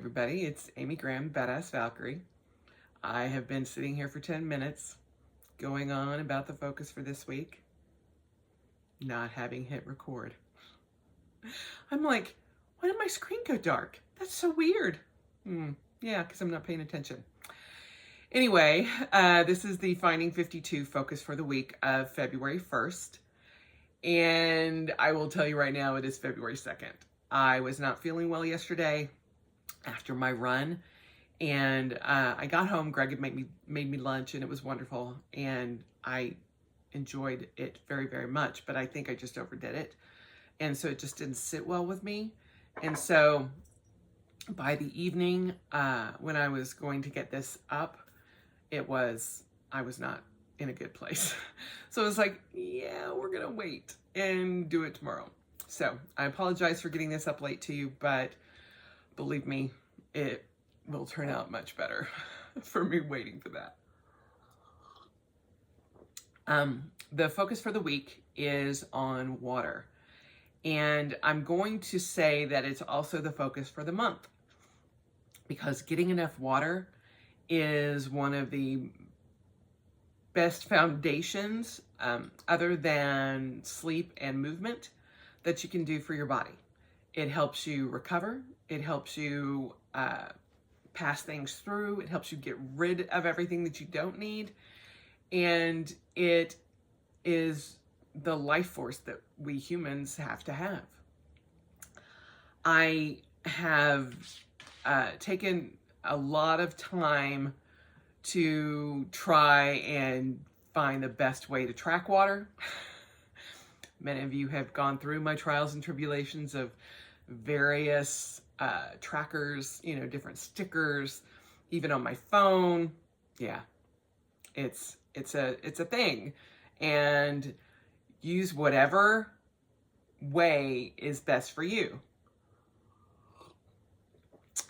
everybody. It's Amy Graham, Badass Valkyrie. I have been sitting here for 10 minutes going on about the focus for this week, not having hit record. I'm like, why did my screen go dark? That's so weird. Yeah, because I'm not paying attention. Anyway, this is the Finding 52 focus for the week of February 1st. And I will tell you right now, it is February 2nd. I was not feeling well yesterday after my run, and I got home. Greg had made me lunch, and it was wonderful, and I enjoyed it very, very much, but I think I just overdid it, and so it just didn't sit well with me. And so by the evening, when I was going to get this up, I was not in a good place. So I was like, yeah, we're gonna wait and do it tomorrow. So I apologize for getting this up late to you, but believe me, it will turn out much better for me waiting for that. The focus for the week is on water. And I'm going to say that it's also the focus for the month, because getting enough water is one of the best foundations, other than sleep and movement, that you can do for your body. It helps you recover. It helps you pass things through. It helps you get rid of everything that you don't need. And it is the life force that we humans have to have. I have taken a lot of time to try and find the best way to track water. Many of you have gone through my trials and tribulations of various trackers, different stickers, even on my phone. Yeah, it's a thing, and use whatever way is best for you.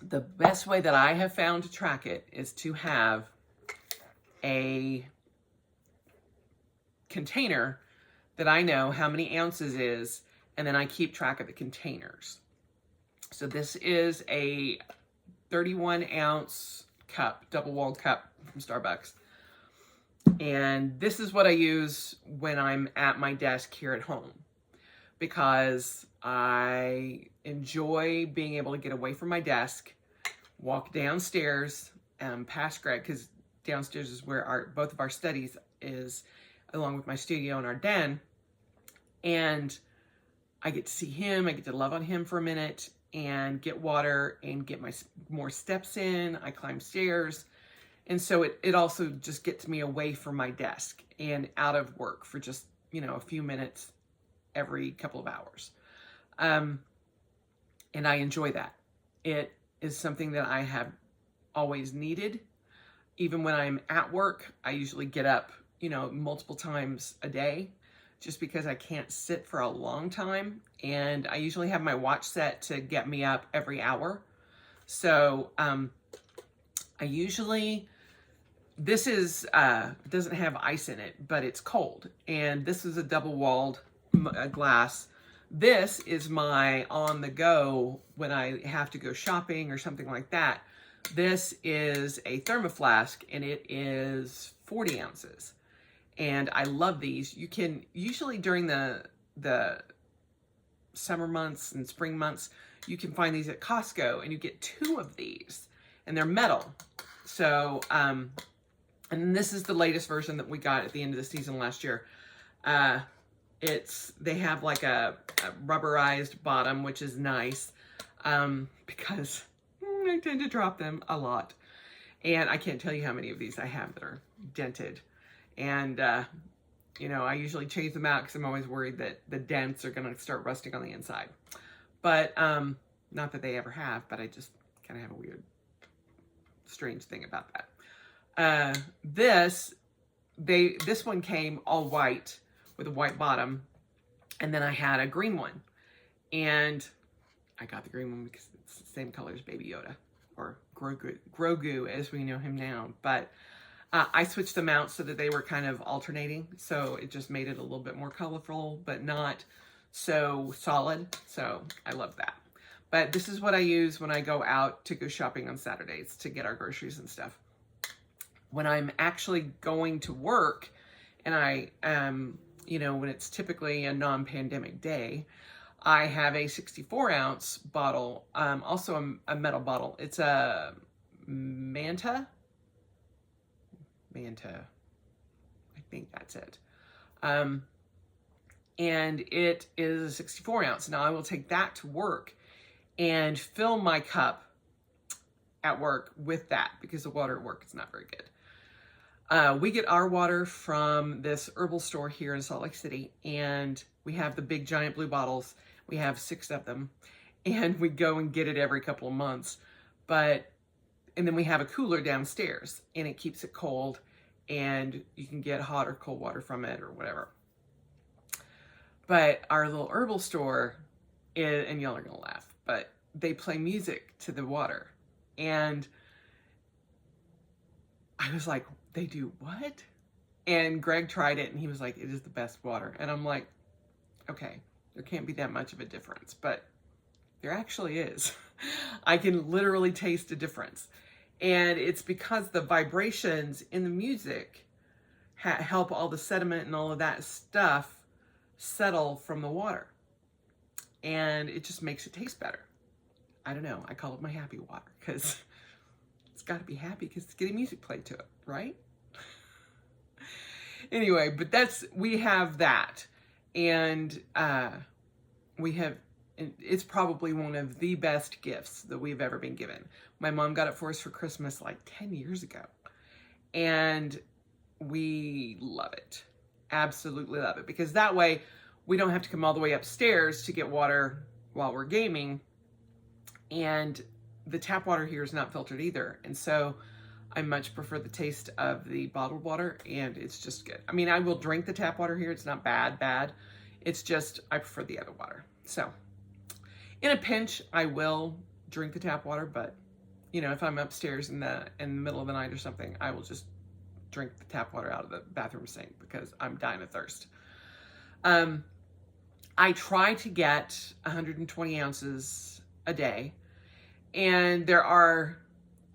The best way that I have found to track it is to have a container that I know how many ounces is, and then I keep track of the containers. So this is a 31-ounce cup, double-walled cup from Starbucks. And this is what I use when I'm at my desk here at home, because I enjoy being able to get away from my desk, walk downstairs, past Greg, because downstairs is where both of our studies is, along with my studio and our den. And I get to see him, I get to love on him for a minute and get water and get my more steps in. I climb stairs. And so it also just gets me away from my desk and out of work for just, a few minutes every couple of hours. And I enjoy that. It is something that I have always needed. Even when I'm at work, I usually get up, multiple times a day, just because I can't sit for a long time. And I usually have my watch set to get me up every hour. So this is, doesn't have ice in it, but it's cold. And this is a double-walled glass. This is my on the go when I have to go shopping or something like that. This is a thermoflask, and it is 40 ounces. And I love these. You can usually during the summer months and spring months, you can find these at Costco, and you get 2 of these, and they're metal. So, and this is the latest version that we got at the end of the season last year. They have like a rubberized bottom, which is nice, because I tend to drop them a lot. And I can't tell you how many of these I have that are dented. And, I usually change them out because I'm always worried that the dents are going to start rusting on the inside. But, not that they ever have, but I just kind of have a weird, strange thing about that. This one came all white with a white bottom, and then I had a green one. And I got the green one because it's the same color as Baby Yoda, or Grogu as we know him now. But I switched them out so that they were kind of alternating. So it just made it a little bit more colorful, but not so solid. So I love that. But this is what I use when I go out to go shopping on Saturdays to get our groceries and stuff. When I'm actually going to work and I you know, when it's typically a non-pandemic day, I have a 64-ounce bottle, also a metal bottle. It's a Manta, I think that's it. And it is a 64 ounce. Now I will take that to work and fill my cup at work with that because the water at work is not very good. We get our water from this herbal store here in Salt Lake City, and we have the big giant blue bottles. We have 6 of them, and we go and get it every couple of months. And then we have a cooler downstairs, and it keeps it cold, and you can get hot or cold water from it or whatever. But our little herbal store is, and y'all are gonna laugh, but they play music to the water. And I was like, they do what? And Greg tried it and he was like, it is the best water. And I'm like, okay, there can't be that much of a difference, but there actually is. I can literally taste a difference. And it's because the vibrations in the music help all the sediment and all of that stuff settle from the water. And it just makes it taste better. I don't know. I call it my happy water because it's got to be happy because it's getting music played to it, right? Anyway, but we have that. And it's probably one of the best gifts that we've ever been given. My mom got it for us for Christmas like 10 years ago. And we love it. Absolutely love it. Because that way we don't have to come all the way upstairs to get water while we're gaming. And the tap water here is not filtered either. And so I much prefer the taste of the bottled water, and it's just good. I mean, I will drink the tap water here. It's not bad. It's just, I prefer the other water. So in a pinch, I will drink the tap water, but you know, if I'm upstairs in the middle of the night or something, I will just drink the tap water out of the bathroom sink because I'm dying of thirst. I try to get 120 ounces a day, and there are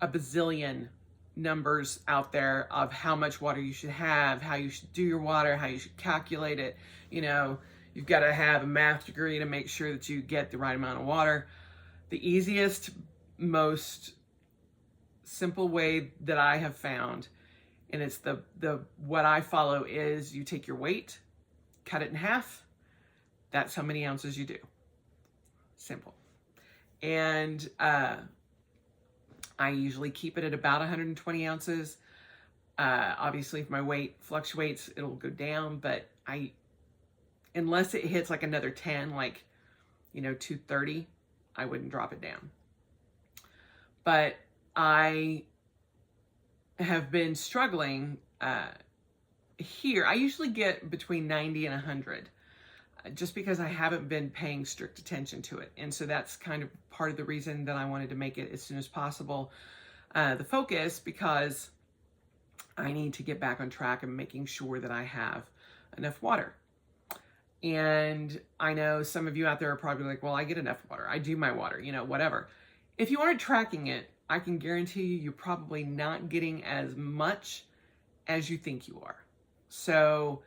a bazillion numbers out there of how much water you should have, how you should do your water, how you should calculate it. You know, you've got to have a math degree to make sure that you get the right amount of water. The easiest, most simple way that I have found, and it's what I follow, is you take your weight, cut it in half. That's how many ounces you do. Simple. And I usually keep it at about 120 ounces. Obviously, if my weight fluctuates, it'll go down, but unless it hits like another 10, like, you know, 230, I wouldn't drop it down. But I have been struggling here. I usually get between 90 and 100. Just because I haven't been paying strict attention to it. And so that's kind of part of the reason that I wanted to make it as soon as possible the focus, because I need to get back on track and making sure that I have enough water. And I know some of you out there are probably like, well, I get enough water. I do my water, you know, whatever. If you aren't tracking it, I can guarantee you're probably not getting as much as you think you are. So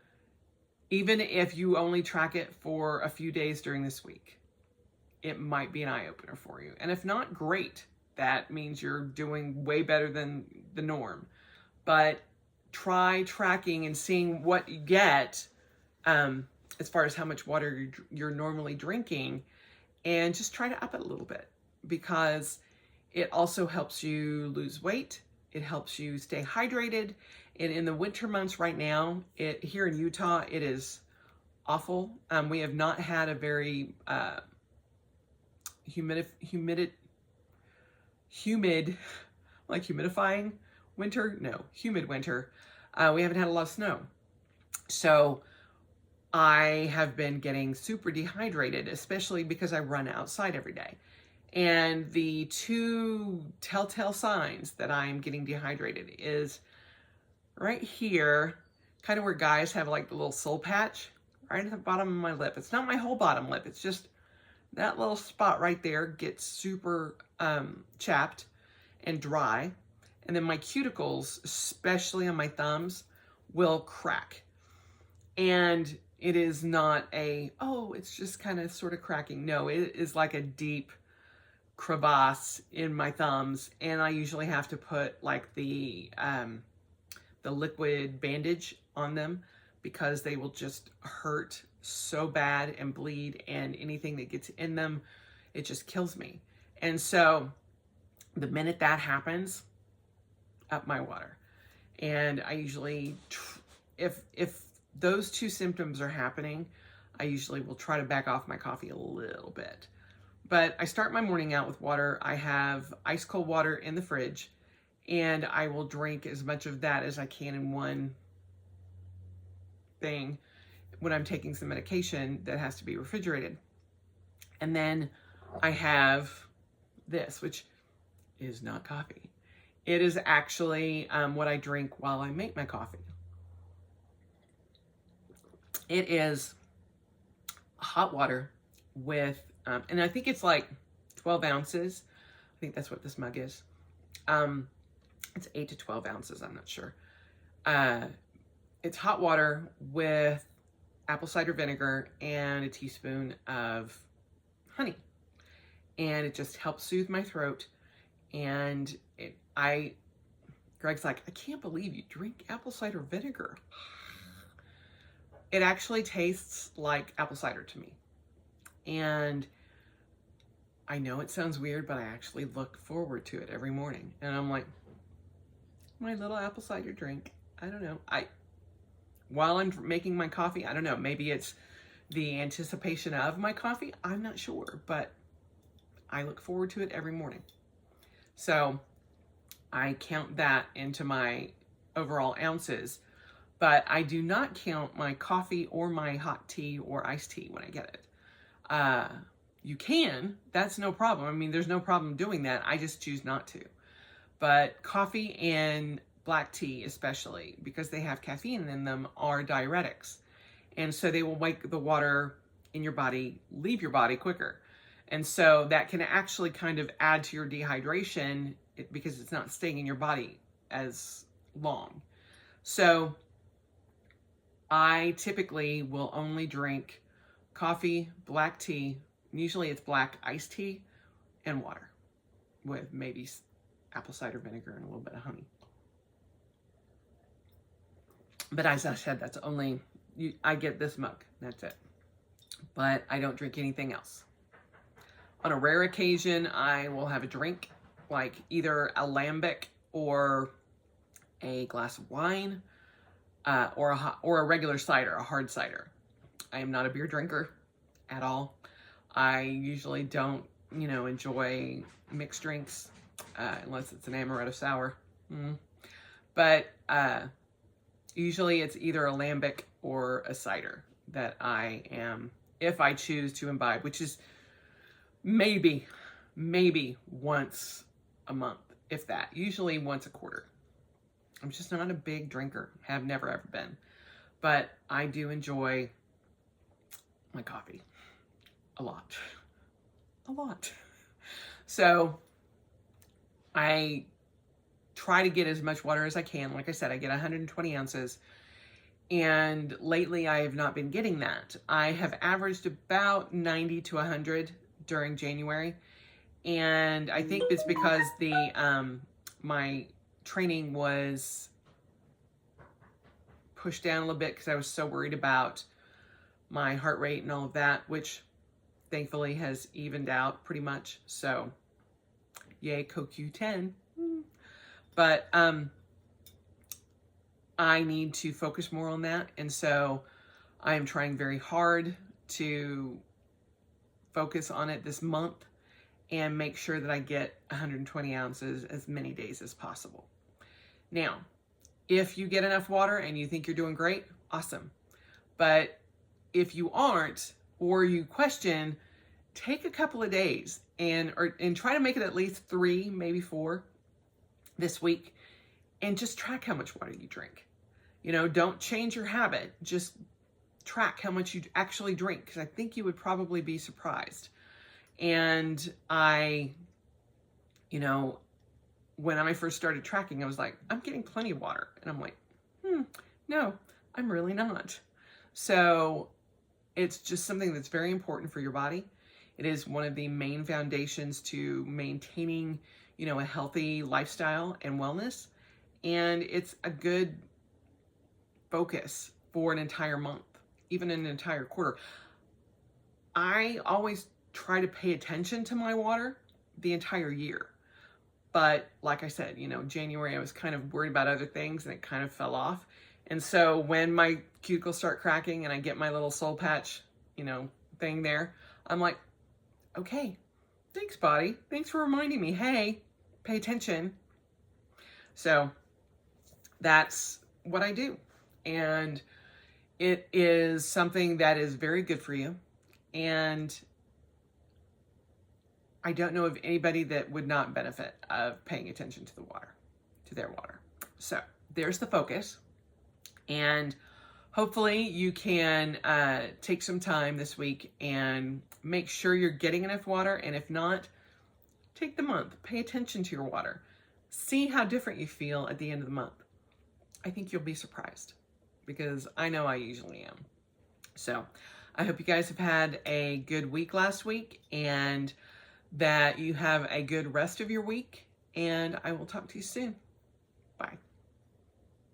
even if you only track it for a few days during this week, it might be an eye-opener for you. And if not, great. That means you're doing way better than the norm. But try tracking and seeing what you get as far as how much water you're normally drinking, and just try to up it a little bit, because it also helps you lose weight. It helps you stay hydrated. And in the winter months right now, here in Utah, it is awful. We have not had a very humid, like humidifying winter. No, humid winter. We haven't had a lot of snow. So I have been getting super dehydrated, especially because I run outside every day. And the 2 telltale signs that I'm getting dehydrated is right here, kind of where guys have like the little soul patch right at the bottom of my lip. It's not my whole bottom lip. It's just that little spot right there gets super chapped and dry. And then my cuticles, especially on my thumbs, will crack. And it is not oh, it's just kind of sort of cracking. No, it is like a deep crevasse in my thumbs. And I usually have to put like the liquid bandage on them because they will just hurt so bad and bleed, and anything that gets in them, it just kills me. And so the minute that happens, up my water. And I usually, if those two symptoms are happening, I usually will try to back off my coffee a little bit. But I start my morning out with water. I have ice cold water in the fridge, and I will drink as much of that as I can in one thing when I'm taking some medication that has to be refrigerated. And then I have this, which is not coffee. It is actually what I drink while I make my coffee. It is hot water with, and I think it's like 12 ounces. I think that's what this mug is. It's 8 to 12 ounces, I'm not sure. It's hot water with apple cider vinegar and a teaspoon of honey. And it just helps soothe my throat. And Greg's like, I can't believe you drink apple cider vinegar. It actually tastes like apple cider to me. And I know it sounds weird, but I actually look forward to it every morning. And I'm like, my little apple cider drink. I don't know. While I'm making my coffee, I don't know, maybe it's the anticipation of my coffee. I'm not sure, but I look forward to it every morning. So I count that into my overall ounces, but I do not count my coffee or my hot tea or iced tea when I get it. You can, that's no problem. I mean, there's no problem doing that. I just choose not to. But coffee and black tea, especially because they have caffeine in them, are diuretics. And so they will make the water in your body leave your body quicker. And so that can actually kind of add to your dehydration because it's not staying in your body as long. So I typically will only drink coffee, black tea, usually it's black iced tea, and water with maybe apple cider vinegar and a little bit of honey. But as I said, that's only, I get this mug, that's it. But I don't drink anything else. On a rare occasion, I will have a drink, like either a lambic or a glass of wine, or a regular cider, a hard cider. I am not a beer drinker at all. I usually don't, enjoy mixed drinks, unless it's an amaretto sour. But usually it's either a lambic or a cider that I am, if I choose to imbibe, which is maybe once a month, if that. Usually once a quarter. I'm just not a big drinker. Have never ever been. But I do enjoy my coffee a lot. A lot. So I try to get as much water as I can. Like I said, I get 120 ounces. And lately I have not been getting that. I have averaged about 90 to 100 during January. And I think it's because my training was pushed down a little bit because I was so worried about my heart rate and all of that, which thankfully has evened out pretty much. So yay, CoQ10. But I need to focus more on that. And so I am trying very hard to focus on it this month and make sure that I get 120 ounces as many days as possible. Now, if you get enough water and you think you're doing great, awesome. But if you aren't, or you question, take a couple of days and try to make it at least 3, maybe 4 this week, and just track how much water you drink. Don't change your habit. Just track how much you actually drink, because I think you would probably be surprised. And you know, when I first started tracking, I was like, I'm getting plenty of water. And I'm like, no, I'm really not. So it's just something that's very important for your body. It is one of the main foundations to maintaining, a healthy lifestyle and wellness. And it's a good focus for an entire month, even an entire quarter. I always try to pay attention to my water the entire year. But like I said, January I was kind of worried about other things and it kind of fell off. And so when my cuticles start cracking and I get my little soul patch, thing there, I'm like, okay, thanks, body. Thanks for reminding me. Hey, pay attention. So that's what I do. And it is something that is very good for you. And I don't know of anybody that would not benefit of paying attention to the water, to their water. So there's the focus. And hopefully you can take some time this week and make sure you're getting enough water. And if not, take the month, pay attention to your water. See how different you feel at the end of the month. I think you'll be surprised because I know I usually am. So I hope you guys have had a good week last week and that you have a good rest of your week. And I will talk to you soon. Bye.